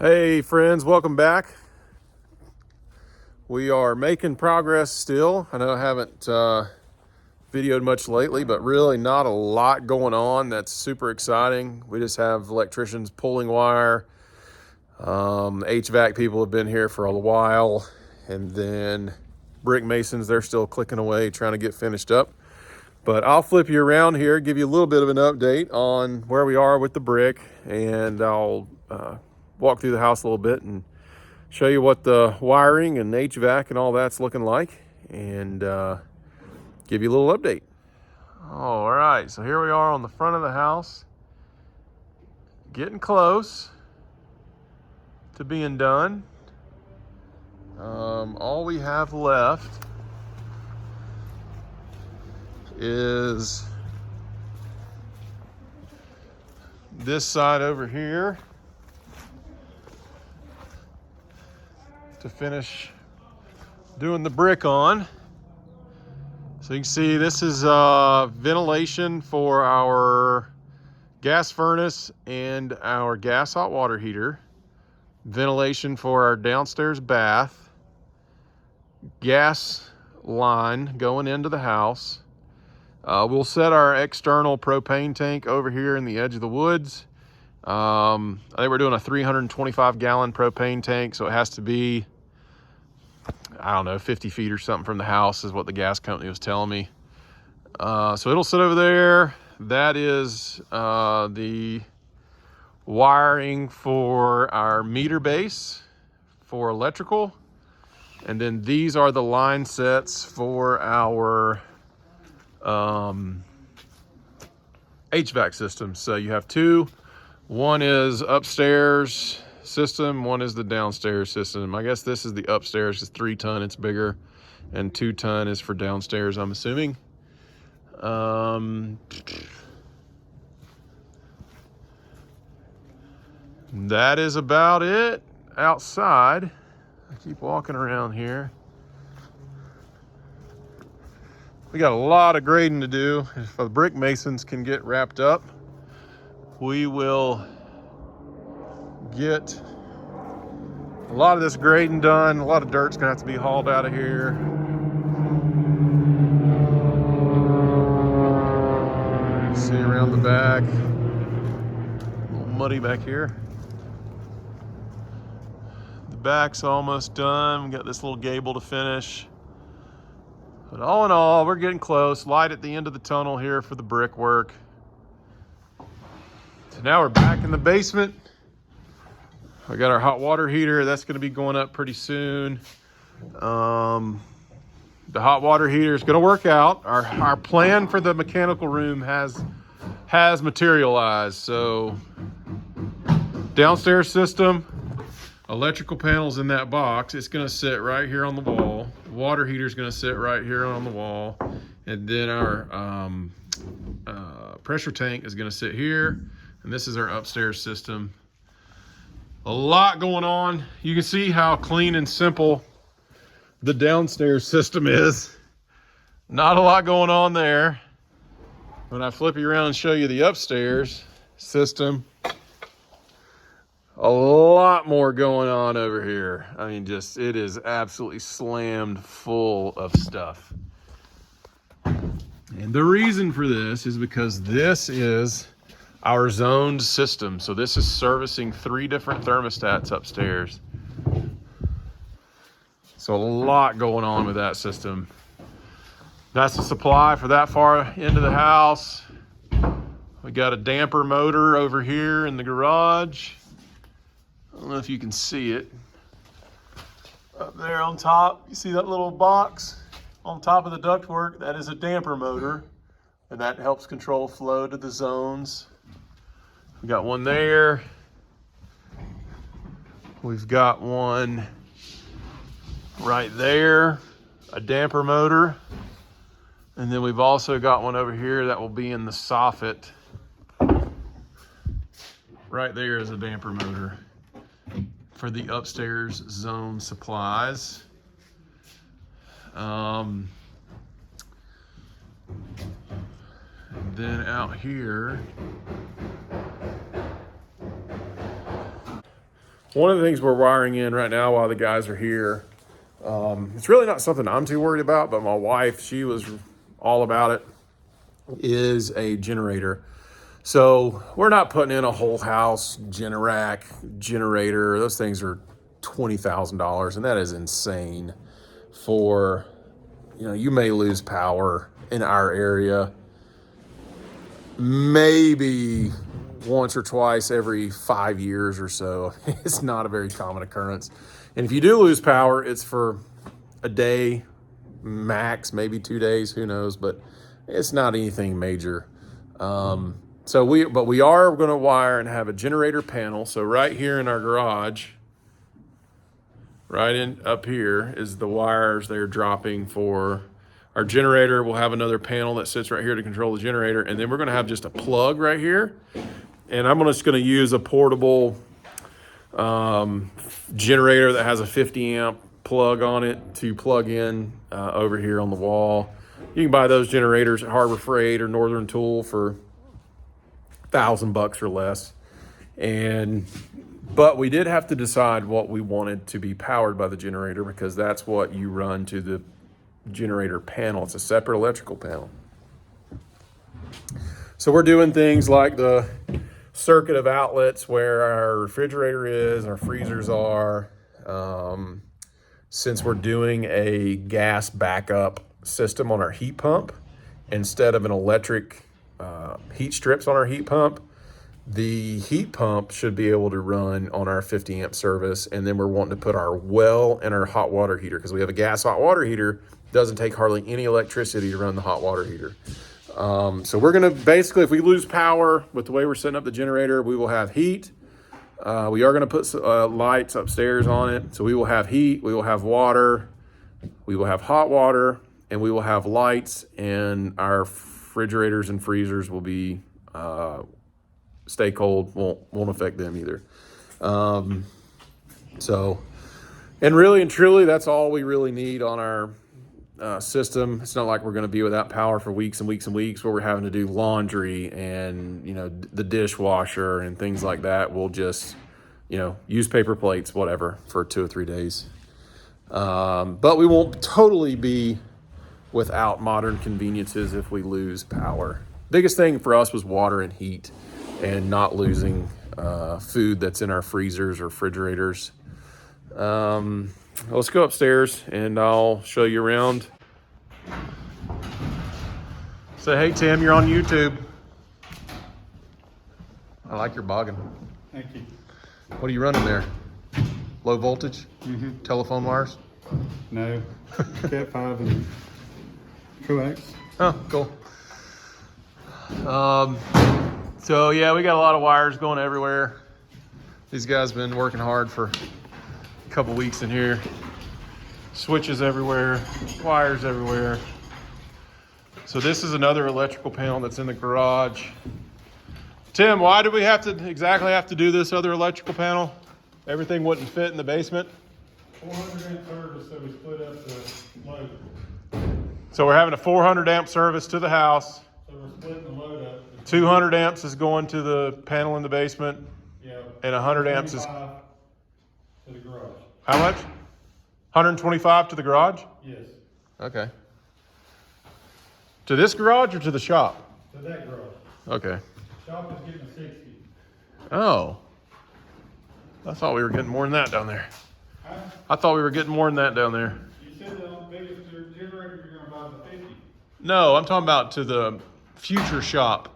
Hey friends, welcome back. We are making progress still. I know I haven't videoed much lately, but really not a lot going on that's super exciting. We just have electricians pulling wire. HVAC people have been here for a while. And then brick masons, they're still clicking away trying to get finished up. But I'll flip you around here, give you a little bit of an update on where we are with the brick, and I'll walk through the house a little bit and show you what the wiring and HVAC and all that's looking like, and give you a little update. All right, so here we are on the front of the house, getting close to being done. All we have left is this side over here to finish doing the brick on. So you can see this is ventilation for our gas furnace and our gas hot water heater, ventilation for our downstairs bath, gas line going into the house. We'll set our external propane tank over here in the edge of the woods. I think we're doing a 325 gallon propane tank, so it has to be, I don't know, 50 feet or something from the house is what the gas company was telling me. So it'll sit over there. That is the wiring for our meter base for electrical. And then these are the line sets for our HVAC system. So you have two. One is upstairs system, one is the downstairs system. I guess this is the upstairs, it's 3 ton, it's bigger, and 2 ton is for downstairs, I'm assuming. That is about it outside. I keep walking around here. We got a lot of grading to do. If the brick masons can get wrapped up, we will get a lot of this grading done. A lot of dirt's gonna have to be hauled out of here. See around the back, a little muddy back here. The back's almost done. We got this little gable to finish. But all in all, we're getting close. Light at the end of the tunnel here for the brickwork. So now we're back in the basement. I got our hot water heater. That's going to be going up pretty soon. The hot water heater is going to work out. Our plan for the mechanical room has materialized. So downstairs system, electrical panels in that box. It's going to sit right here on the wall. Water heater is going to sit right here on the wall, and then our pressure tank is going to sit here, and this is our upstairs system. A lot going on. You can see how clean and simple the downstairs system is. Not a lot going on there. When I flip you around and show you the upstairs system, a lot more going on over here. I mean, just, it is absolutely slammed full of stuff. And the reason for this is because this is our zoned system. So this is servicing 3 different thermostats upstairs. So a lot going on with that system. That's the supply for that far into the house. We got a damper motor over here in the garage. I don't know if you can see it. Up there on top, you see that little box on top of the ductwork? That is a damper motor, and that helps control flow to the zones. We got one there. We've got one right there, a damper motor. And then we've also got one over here that will be in the soffit. Right there is a damper motor for the upstairs zone supplies. And then out here, One of the things we're wiring in right now while the guys are here, it's really not something I'm too worried about, but my wife, she was all about it, is a generator. So we're not putting in a whole house Generac generator. Those things are $20,000, and that is insane for, you may lose power in our area maybe once or twice every 5 years or so. It's not a very common occurrence. And if you do lose power, it's for a day, max, maybe 2 days, who knows, but it's not anything major. But we are going to wire and have a generator panel. So right here in our garage, right in up here is the wires they're dropping for our generator. We'll have another panel that sits right here to control the generator. And then we're going to have just a plug right here. And I'm just going to use a portable generator that has a 50 amp plug on it to plug in over here on the wall. You can buy those generators at Harbor Freight or Northern Tool for $1,000 or less. But we did have to decide what we wanted to be powered by the generator, because that's what you run to the generator panel. It's a separate electrical panel. So we're doing things like the circuit of outlets where our refrigerator is, our freezers are. Since we're doing a gas backup system on our heat pump instead of an electric heat strips on our heat pump, the heat pump should be able to run on our 50 amp service. And then we're wanting to put our well and our hot water heater, because we have a gas hot water heater. Doesn't take hardly any electricity to run the hot water heater. So we're going to basically, if we lose power with the way we're setting up the generator, we will have heat. We are going to put lights upstairs on it. So we will have heat, we will have water, we will have hot water, and we will have lights, and our refrigerators and freezers will be stay cold, won't affect them either. And really and truly, that's all we really need on our system. It's not like we're going to be without power for weeks and weeks and weeks, where we're having to do laundry and the dishwasher and things like that. We'll just use paper plates, whatever, for 2 or 3 days. But we won't totally be without modern conveniences if we lose power. Biggest thing for us was water and heat, and not losing food that's in our freezers or refrigerators. Let's go upstairs and I'll show you around. Say, hey, Tim, you're on YouTube. I like your boggin. Thank you. What are you running there? Low voltage? Mm-hmm. Telephone wires? No. Cat 5 and coax. Oh, cool. So yeah, we got a lot of wires going everywhere. These guys have been working hard for a couple weeks in here. Switches everywhere, wires everywhere. So this is another electrical panel that's in the garage. Tim, why did we exactly have to do this other electrical panel? Everything wouldn't fit in the basement? 400 amp service, so we split up the load. So we're having a 400 amp service to the house. So we're splitting the load up. 200 amps is going to the panel in the basement. Yeah. And 100 amps is... To the garage. How much? 125 to the garage? Yes. Okay. To this garage or to the shop? To that garage. Okay. Shop is getting a 60. Oh. I thought we were getting more than that down there. Huh? I thought we were getting more than that down there. You said the biggest generator you're going to buy is a 50. No, I'm talking about to the future shop.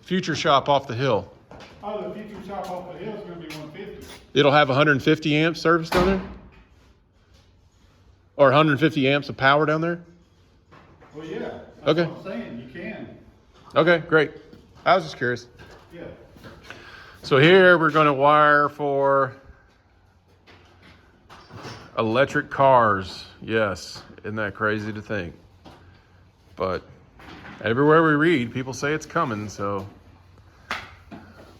Future shop off the hill. Oh, the future shop off the hill is going to be 150. It'll have 150 amps service down there? Or 150 amps of power down there? Well, yeah. That's Okay. what I'm saying. You can. Okay, great. I was just curious. Yeah. So here we're going to wire for electric cars. Yes, isn't that crazy to think? But everywhere we read, people say it's coming, so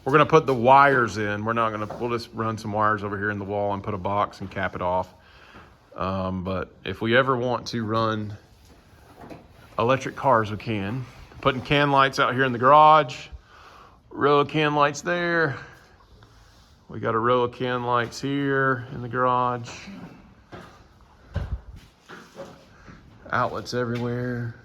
we're going to put the wires in. We'll just run some wires over here in the wall and put a box and cap it off. But if we ever want to run electric cars, we can. Putting can lights out here in the garage, row of can lights there. We got a row of can lights here in the garage. Outlets everywhere.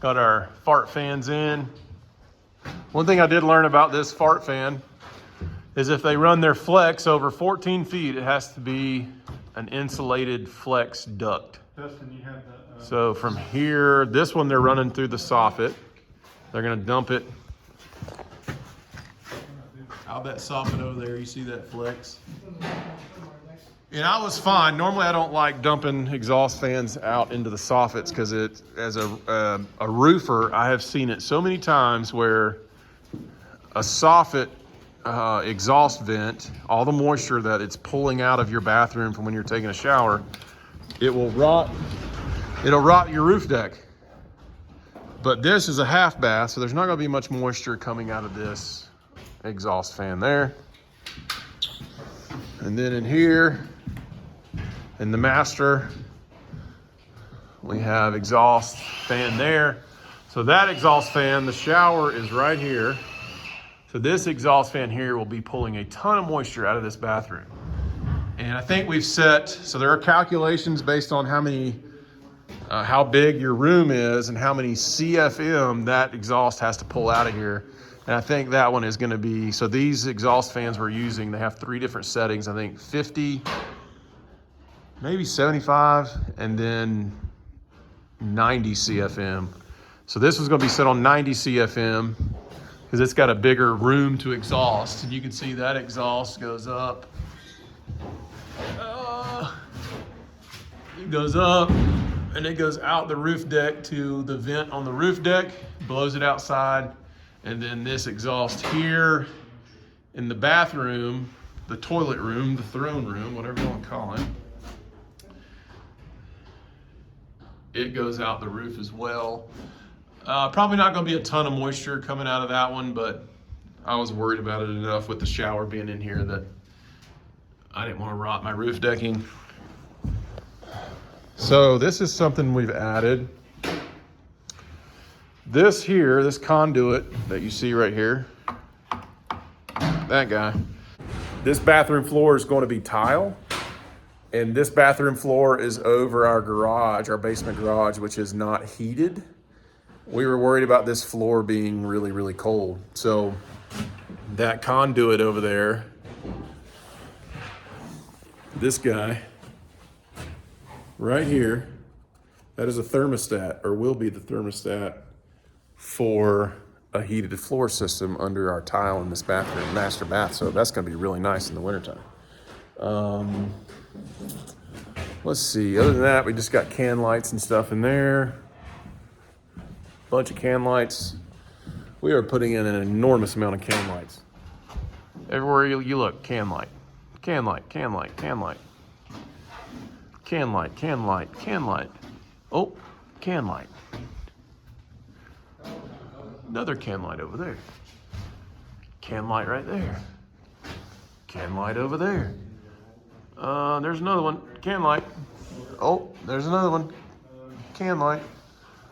Got our fart fans in. One thing I did learn about this fart fan is if they run their flex over 14 feet, it has to be an insulated flex duct. Dustin, you have the. So from here, this one they're running through the soffit. They're gonna dump it out that soffit over there. You see that flex? And I was fine. Normally I don't like dumping exhaust fans out into the soffits because it, as a roofer, I have seen it so many times where a soffit exhaust vent, all the moisture that it's pulling out of your bathroom from when you're taking a shower, it'll rot your roof deck. But this is a half bath, so there's not gonna be much moisture coming out of this exhaust fan there. And then in here, in the master, we have exhaust fan there. So that exhaust fan, the shower is right here. So this exhaust fan here will be pulling a ton of moisture out of this bathroom. And I think we've set, so there are calculations based on how big your room is and how many CFM that exhaust has to pull out of here. And I think that one is gonna be, so these exhaust fans we're using, they have 3 different settings. I think 50, maybe 75, and then 90 CFM. So this was gonna be set on 90 CFM because it's got a bigger room to exhaust. And you can see that exhaust goes up. It goes up and it goes out the roof deck to the vent on the roof deck, blows it outside. And then this exhaust here in the bathroom, the toilet room, the throne room, whatever you want to call it, it goes out the roof as well. Probably not going to be a ton of moisture coming out of that one, but I was worried about it enough with the shower being in here that I didn't want to rot my roof decking. So this is something we've added. This here, this conduit that you see right here, that guy, this bathroom floor is going to be tile. And this bathroom floor is over our garage, our basement garage, which is not heated. We were worried about this floor being really, really cold. So that conduit over there, this guy right here, that is a thermostat, or will be the thermostat for a heated floor system under our tile in this bathroom, master bath. So that's gonna be really nice in the wintertime. Let's see, other than that, we just got can lights and stuff in there. Bunch of can lights. We are putting in an enormous amount of can lights. Everywhere you look, can light. Can light, can light, can light. Can light, can light, can light. Oh, can light. Another can light over there. Can light right there. Can light over there. There's another one. Can light. Oh, there's another one. Can light.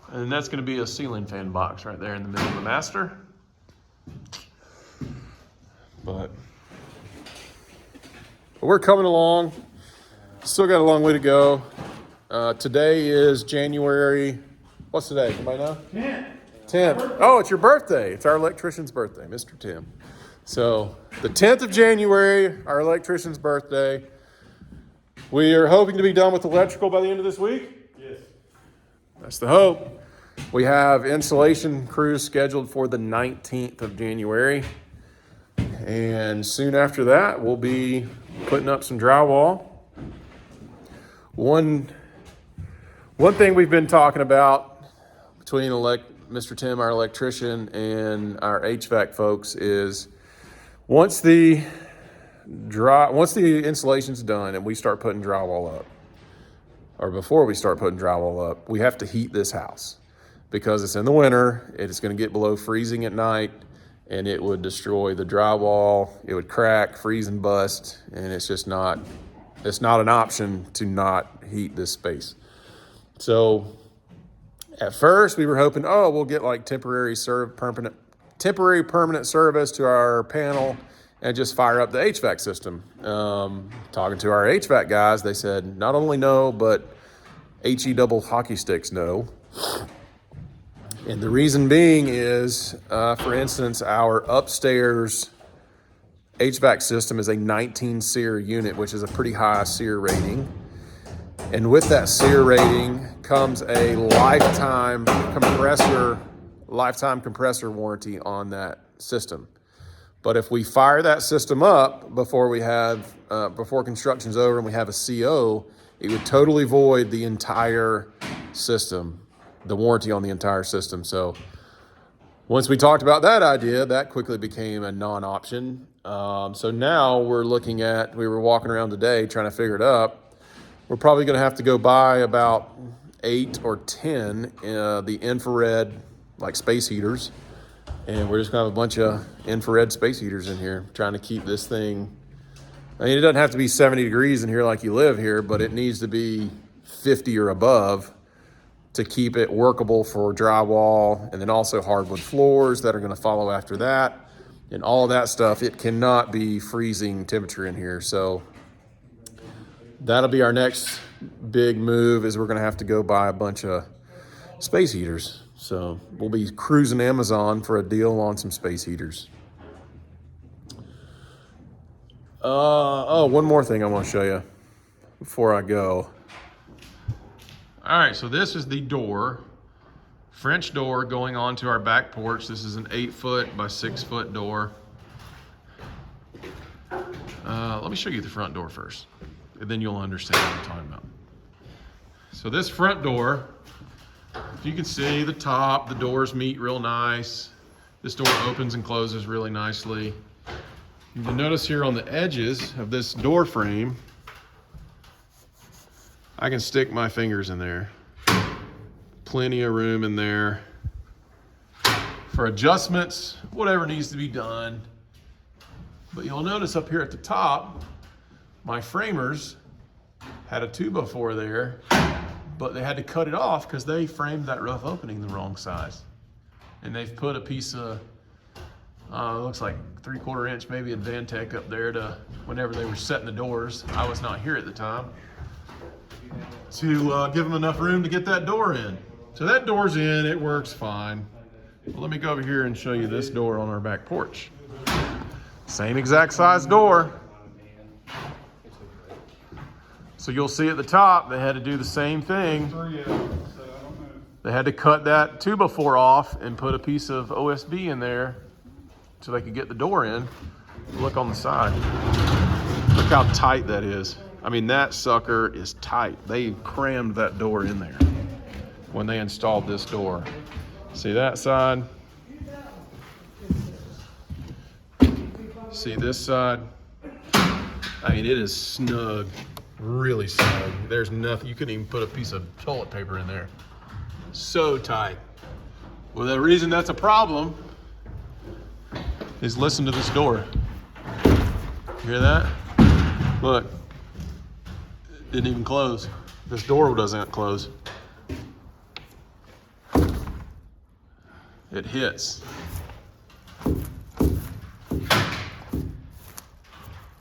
And that's going to be a ceiling fan box right there in the middle of the master. But we're coming along. Still got a long way to go. Today is January. What's today? Anybody know? 10th. Oh, it's your birthday. It's our electrician's birthday, Mr. Tim. So the 10th of January, our electrician's birthday. We are hoping to be done with electrical by the end of this week. Yes. That's the hope. We have installation crews scheduled for the 19th of January. And soon after that, we'll be putting up some drywall. One thing we've been talking about between Mr. Tim, our electrician, and our HVAC folks is once the installation's done and we start putting drywall up, or before we start putting drywall up, we have to heat this house because it's in the winter. It's going to get below freezing at night, and it would destroy the drywall. It would crack, freeze, and bust, and it's just not. It's not an option to not heat this space. So At first, we were hoping, oh, we'll get like temporary permanent service to our panel and just fire up the HVAC system. Talking to our HVAC guys, they said not only no, but HE double hockey sticks no. And the reason being is, for instance, our upstairs HVAC system is a 19 SEER unit, which is a pretty high SEER rating. And with that SEER rating comes a lifetime compressor warranty on that system. But if we fire that system up before construction's over and we have a CO, it would totally void the entire system, the warranty on the entire system. So once we talked about that idea, that quickly became a non-option. So now we were walking around today trying to figure it up. We're probably going to have to go buy about 8 or 10 the infrared like space heaters. And we're just going to have a bunch of infrared space heaters in here trying to keep this thing. I mean, it doesn't have to be 70 degrees in here like you live here, but it needs to be 50 or above to keep it workable for drywall, and then also hardwood floors that are going to follow after that. And all of that stuff, it cannot be freezing temperature in here. So that'll be our next big move, is we're going to have to go buy a bunch of space heaters. So we'll be cruising Amazon for a deal on some space heaters. One more thing I want to show you before I go. All right, so this is the door, French door going onto our back porch. This is an 8-foot by 6-foot door. Let me show you the front door first, and then you'll understand what I'm talking about. So this front door, if you can see the top, the doors meet real nice. This door opens and closes really nicely. You can notice here on the edges of this door frame, I can stick my fingers in there. Plenty of room in there for adjustments, whatever needs to be done. But you'll notice up here at the top, my framers had a 2x4 there, but they had to cut it off because they framed that rough opening the wrong size. And they've put a piece of, it looks like 3/4 inch, maybe Advantech up there to, whenever they were setting the doors, I was not here at the time, to give them enough room to get that door in. So that door's in, it works fine. Well, let me go over here and show you this door on our back porch. Same exact size door. So you'll see at the top, they had to do the same thing. They had to cut that 2x4 off and put a piece of OSB in there so they could get the door in. Look on the side. Look how tight that is. I mean, that sucker is tight. They crammed that door in there when they installed this door. See that side? See this side? I mean, it is snug, really snug. There's nothing, you couldn't even put a piece of toilet paper in there. So tight. Well, the reason that's a problem is listen to this door. You hear that? Look. Didn't even close. This door doesn't close. It hits.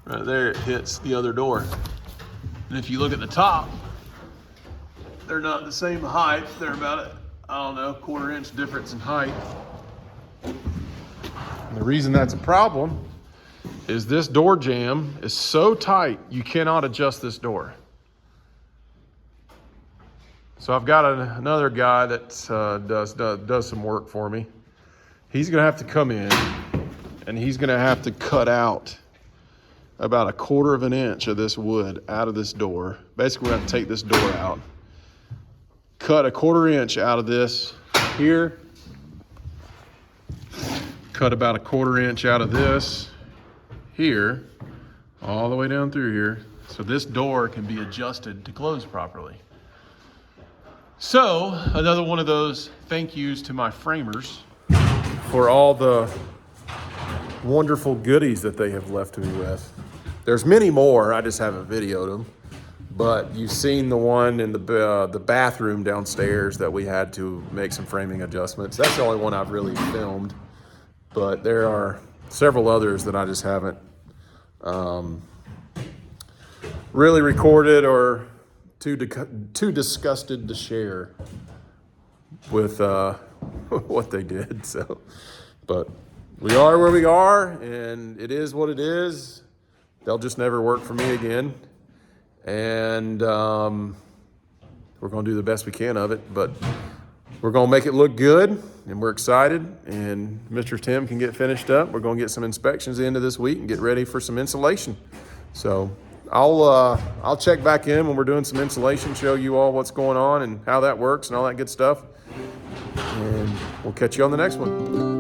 Right there, it hits the other door. And if you look at the top, they're not the same height. They're about, I don't know, 1/4 inch difference in height. And the reason that's a problem is this door jamb is so tight, you cannot adjust this door. So I've got another guy that does some work for me. He's gonna have to come in and he's gonna have to cut out about 1/4 inch of this wood out of this door. Basically, we're gonna take this door out, cut 1/4 inch out of this here, cut about 1/4 inch out of this here, all the way down through here, so this door can be adjusted to close properly. So, another one of those thank yous to my framers for all the wonderful goodies that they have left me with. There's many more, I just haven't videoed them. But you've seen the one in the bathroom downstairs that we had to make some framing adjustments. That's the only one I've really filmed, but there are several others that I just haven't really recorded or too disgusted to share with what they did. So, but we are where we are, and it is what it is. They'll just never work for me again. And we're going to do the best we can of it, but we're going to make it look good, and we're excited. And Mr. Tim can get finished up. We're going to get some inspections into this week and get ready for some insulation. So I'll check back in when we're doing some insulation, show you all what's going on and how that works and all that good stuff. And we'll catch you on the next one.